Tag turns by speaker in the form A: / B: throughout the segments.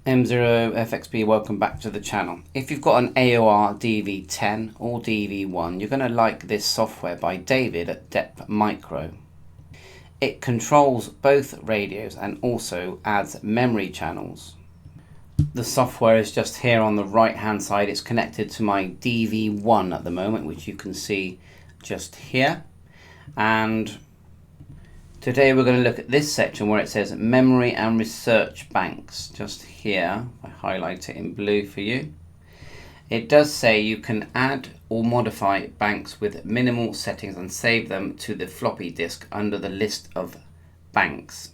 A: M0FXB, welcome back to the channel. If you've got an Aor Dv1 or Dv1, you're going to like this software by David at Depmicro. It controls both radios and also adds memory channels. The software is just here on the right hand side. It's connected to my Dv1 at the moment, which you can see just here. And today we're going to look at this section where it says memory and research banks. Just here, I highlight it in blue for you. It does say you can add or modify banks with minimal settings and save them to the floppy disk under the list of banks.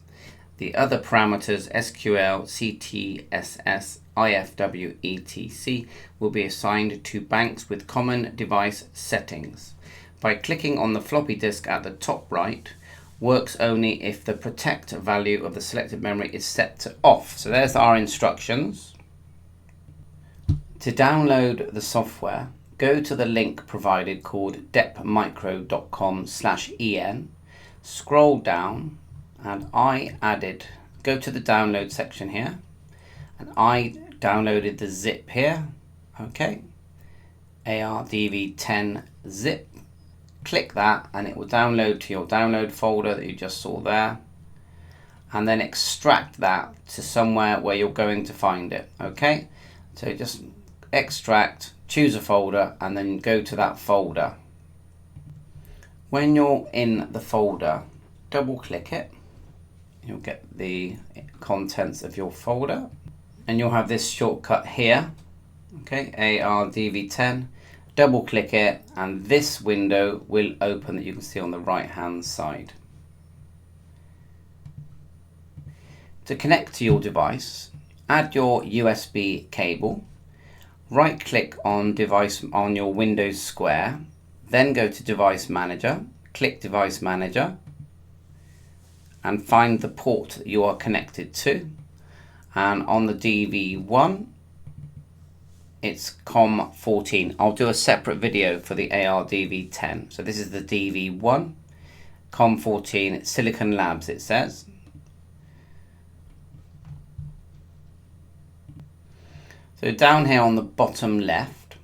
A: The other parameters SQL, CTSS, IFW, etc. will be assigned to banks with common device settings. By clicking on the floppy disk at the top right, works only if the protect value of the selected memory is set to off. So there's our instructions. To download the software, go to the link provided called depmicro.com/en, scroll down, and go to the download section here, and I downloaded the zip here. Okay, Aor Dv1 zip. Click that and it will download to your download folder that you just saw there, and then extract that to somewhere where you're going to find it. Okay, so just extract, choose a folder, and then go to that folder. When you're in the folder, double click it. You'll get the contents of your folder, and you'll have this shortcut here. Okay, Aor Dv1. Double click it and this window will open that you can see on the right hand side. To connect to your device, add your USB cable, right click on device on your Windows square, then go to Device Manager, click Device Manager and find the port that you are connected to, and on the Dv1 it's COM14. I'll do a separate video for the Aor Dv1. So this is the Dv1, COM14, Silicon Labs it says. So down here on the bottom left,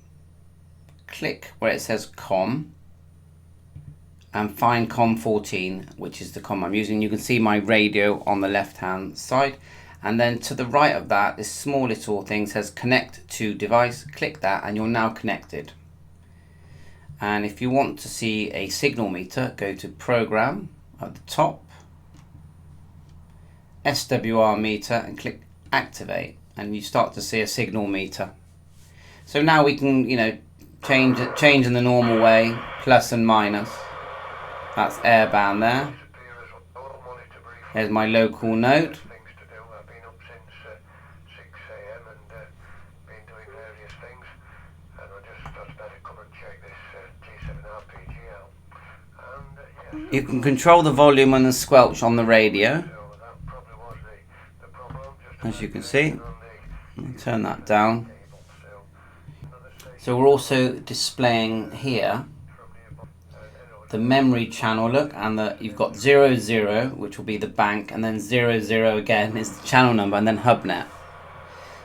A: click where it says COM and find COM14, which is the COM I'm using. You can see my radio on the left hand side. And then to the right of that, this small little thing says connect to device. Click that and you're now connected. And if you want to see a signal meter, go to program at the top, SWR meter, and click activate, and you start to see a signal meter. So now we can, change in the normal way, plus and minus. That's airband there. There's my local node. You can control the volume and the squelch on the radio, as you can see. I'll turn that down. So we're also displaying here the memory channel, look, and you've got 00, which will be the bank, and then 00 again is the channel number, and then hubnet.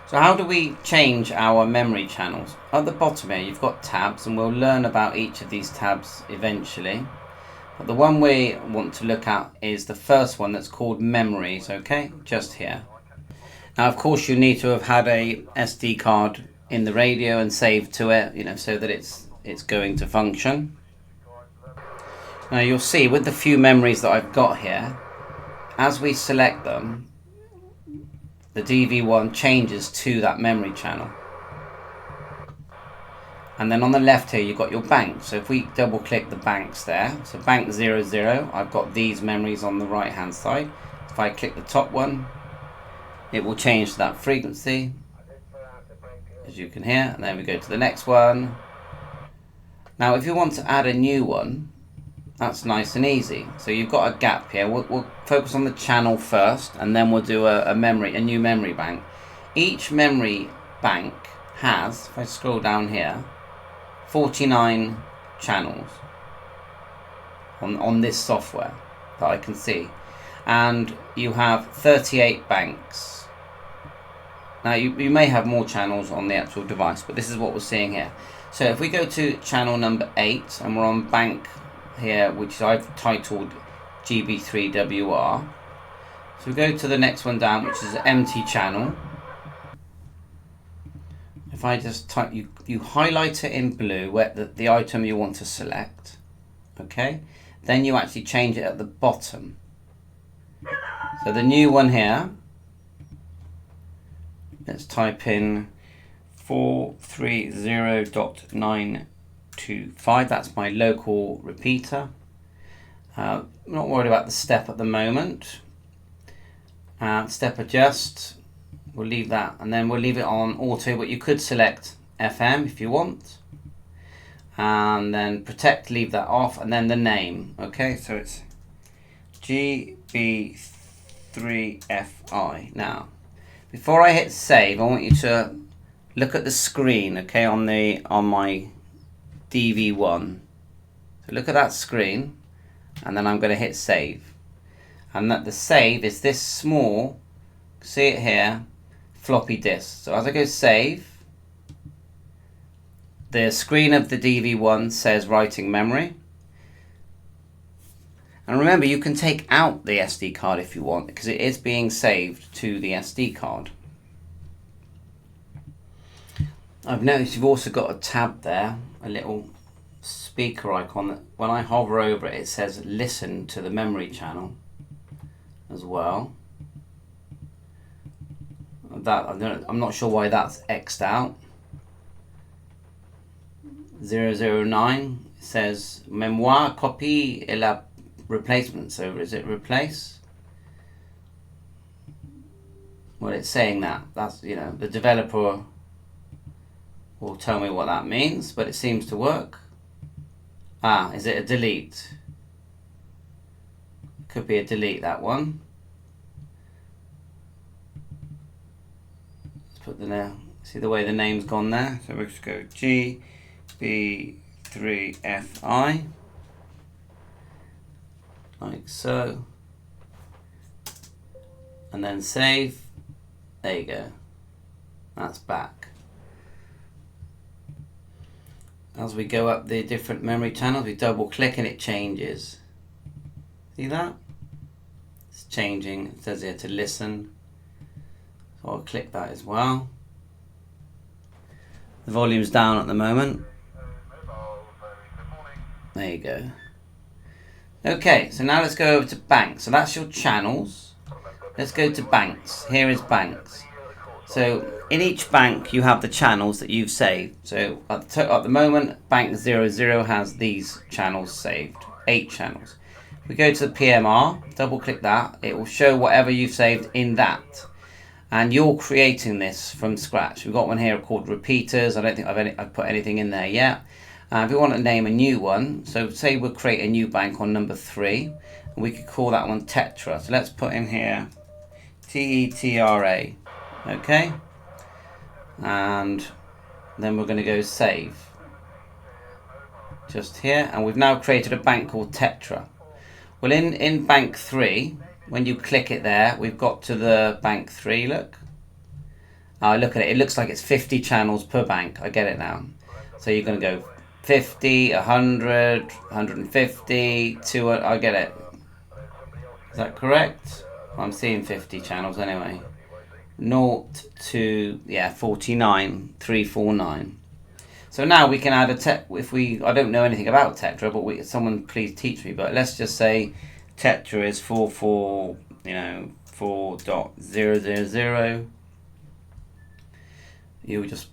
A: So how do we change our memory channels? At the bottom here you've got tabs, and we'll learn about each of these tabs eventually. But the one we want to look at is the first one that's called memories, okay? Just here. Now of course you need to have had a SD card in the radio and saved to it, so that it's going to function. Now you'll see with the few memories that I've got here, as we select them, the Dv1 changes to that memory channel. And then on the left here you've got your bank. So if we double click the banks there, so bank 00, I've got these memories on the right hand side. If I click the top one, it will change to that frequency, as you can hear, and then we go to the next one. Now if you want to add a new one, that's nice and easy. So you've got a gap here. We'll focus on the channel first, and then we'll do a new memory bank. Each memory bank has, if I scroll down here, 49 channels on this software that I can see, and you have 38 banks. Now you may have more channels on the actual device, but this is what we're seeing here. So if we go to channel number 8, and we're on bank here, which I've titled GB3WR. So we go to the next one down, which is empty channel. If I just type, you highlight it in blue where the item you want to select, okay? Then you actually change it at the bottom. So the new one here, let's type in 430.925. That's my local repeater. I'm not worried about the step at the moment. Step adjust, we'll leave that, and then we'll leave it on auto, but you could select FM if you want. And then protect, leave that off, and then the name. Okay, so it's GB3FI. Now, before I hit save, I want you to look at the screen, okay, on my Dv1. So look at that screen, and then I'm going to hit save. And that the save is this small, see it here, floppy disk. So as I go save, the screen of the Dv1 says writing memory. And remember, you can take out the SD card if you want, because it is being saved to the SD card. I've noticed you've also got a tab there, a little speaker icon that when I hover over it, it says listen to the memory channel as well. That I'm not sure why that's X'd out. 009 says mémoire copy et la replacement. So is it replace? Well, it's saying that. That's, you know, the developer will tell me what that means, but it seems to work. Ah, is it a delete? Could be a delete, that one. Let's put the name. See the way the name's gone there? So we'll just go GB3FI. Like so. And then save. There you go. That's back. As we go up the different memory channels, we double click and it changes. See that? It's changing. It says here to listen. So I'll click that as well. The volume's down at the moment. There you go. Okay, so now let's go over to banks. So that's your channels. Let's go to banks. Here is banks. So in each bank you have the channels that you've saved. So at the moment, bank 00 has these channels saved, 8 channels. We go to the PMR, double click that, it will show whatever you've saved in that. And you're creating this from scratch. We've got one here called repeaters. I don't think I've put anything in there yet. If we want to name a new one, so say we'll create a new bank on number 3, and we could call that one Tetra. So let's put in here TETRA, okay? And then we're going to go save. Just here, and we've now created a bank called Tetra. Well, in bank 3, when you click it there, we've got to the bank 3, look. Look at it, it looks like it's 50 channels per bank. I get it now. So you're going to go 50, 100, 150, 200, I get it. Is that correct? I'm seeing 50 channels anyway. 0 to, yeah, 49, 349. So now we can add a I don't know anything about Tetra, but someone please teach me, but let's just say Tetra is 4.000. You just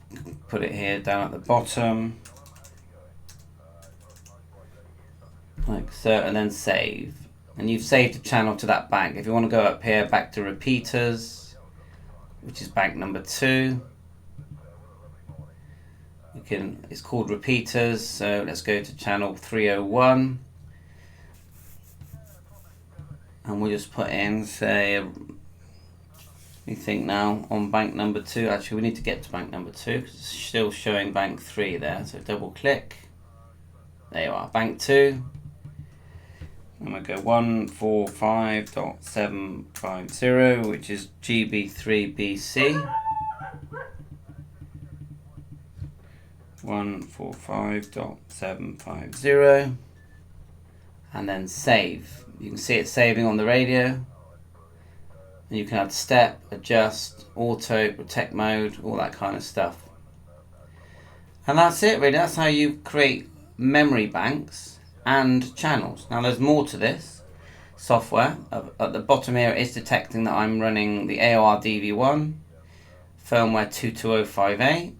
A: put it here down at the bottom. Like so, and then save. And you've saved a channel to that bank. If you want to go up here, back to repeaters, which is bank number 2. It's called repeaters, so let's go to channel 301. And we'll just put in, say, we think now on bank number 2. Actually, we need to get to bank number 2 because it's still showing bank 3 there. So double click. There you are, bank 2. And we'll go 145.750, which is GB3BC. 145.750 and then save. You can see it saving on the radio, and you can add step, adjust, auto, protect mode, all that kind of stuff. And that's it really. That's how you create memory banks and channels. Now there's more to this software. At the bottom here it's detecting that I'm running the Aor Dv1 firmware 22058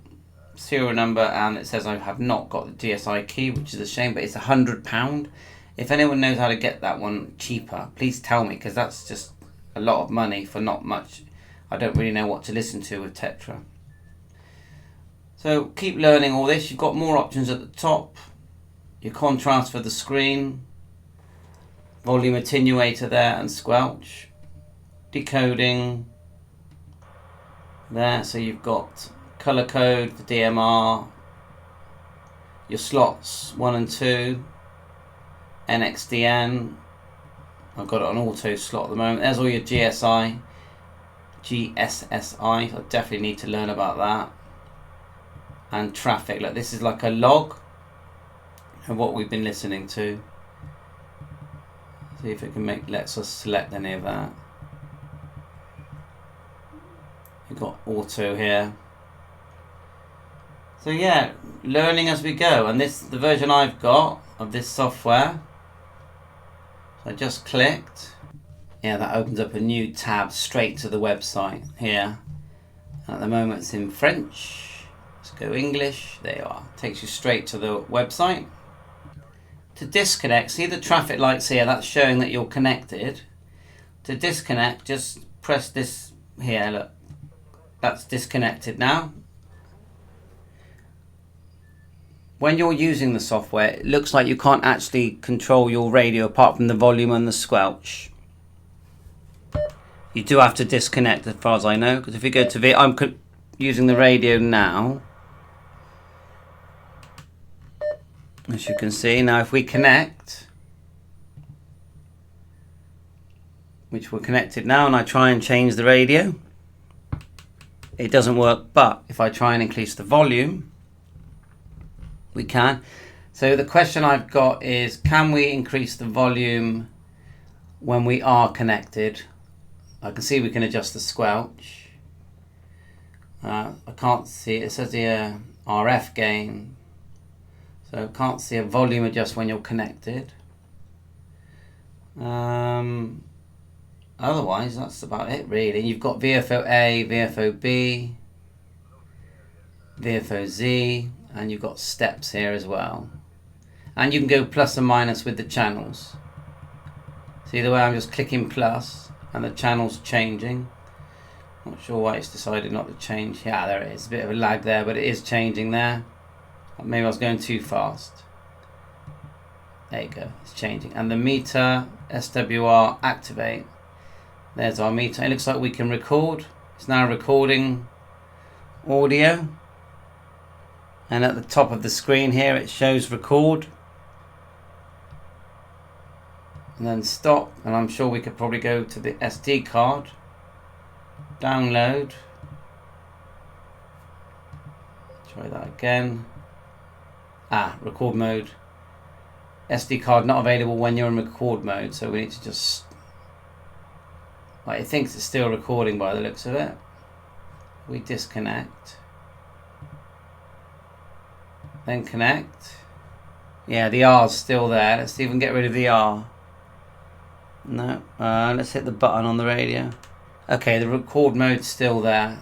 A: serial number, and it says I have not got the DSI key, which is a shame, but it's £100. If anyone knows how to get that one cheaper, please tell me, because that's just a lot of money for not much. I don't really know what to listen to with Tetra. So keep learning all this. You've got more options at the top. Your contrast for the screen, volume attenuator there, and squelch, decoding there. So you've got color code for DMR, your slots 1 and 2, NXDN. I've got it on auto slot at the moment. There's all your GSSI. I definitely need to learn about that. And traffic. Look, this is like a log of what we've been listening to. See if it can lets us select any of that. You've got auto here. So yeah, learning as we go. And this, the version I've got of this software. So I just clicked. Yeah, that opens up a new tab straight to the website here. And at the moment it's in French. Let's go English. There you are. Takes you straight to the website. To disconnect, see the traffic lights here, that's showing that you're connected. To disconnect, just press this here, look. That's disconnected now. When you're using the software, it looks like you can't actually control your radio apart from the volume and the squelch. You do have to disconnect as far as I know, because if you go to I'm using the radio now. As you can see, now if we connect, which we're connected now, and I try and change the radio, it doesn't work. But if I try and increase the volume, we can. So the question I've got is, can we increase the volume when we are connected? I can see we can adjust the squelch. I can't see, it says here RF gain. So can't see a volume adjust when you're connected. Otherwise, that's about it really. You've got VFO A, VFO B, VFO Z, and you've got steps here as well. And you can go plus and minus with the channels. See the way I'm just clicking plus and the channel's changing. Not sure why it's decided not to change. Yeah, there it is. A bit of a lag there, but it is changing there. Maybe I was going too fast. There you go, it's changing. And the meter, SWR, activate. There's our meter. It looks like we can record. It's now recording audio. And at the top of the screen here, it shows record. And then stop. And I'm sure we could probably go to the SD card. Download. Try that again. Record mode. SD card not available when you're in record mode, so we need to just... it thinks it's still recording by the looks of it. We disconnect. Then connect. Yeah, the R's still there. Let's see if we can get rid of the R. No. Let's hit the button on the radio. Okay, the record mode's still there.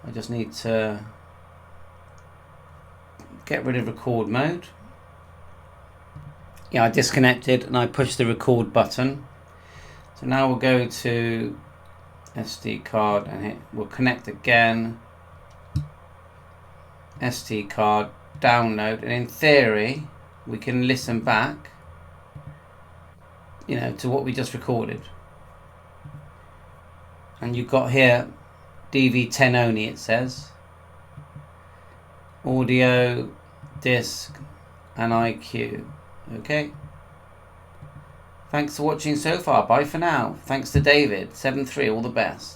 A: I just need to get rid of record mode. Yeah, I disconnected and I pushed the record button. So now we'll go to SD card and we'll connect again. SD card, download, and in theory we can listen back, to what we just recorded. And you've got here DV10 only, it says. Audio, disc, and IQ. Okay. Thanks for watching so far. Bye for now. Thanks to David. 7-3. All the best.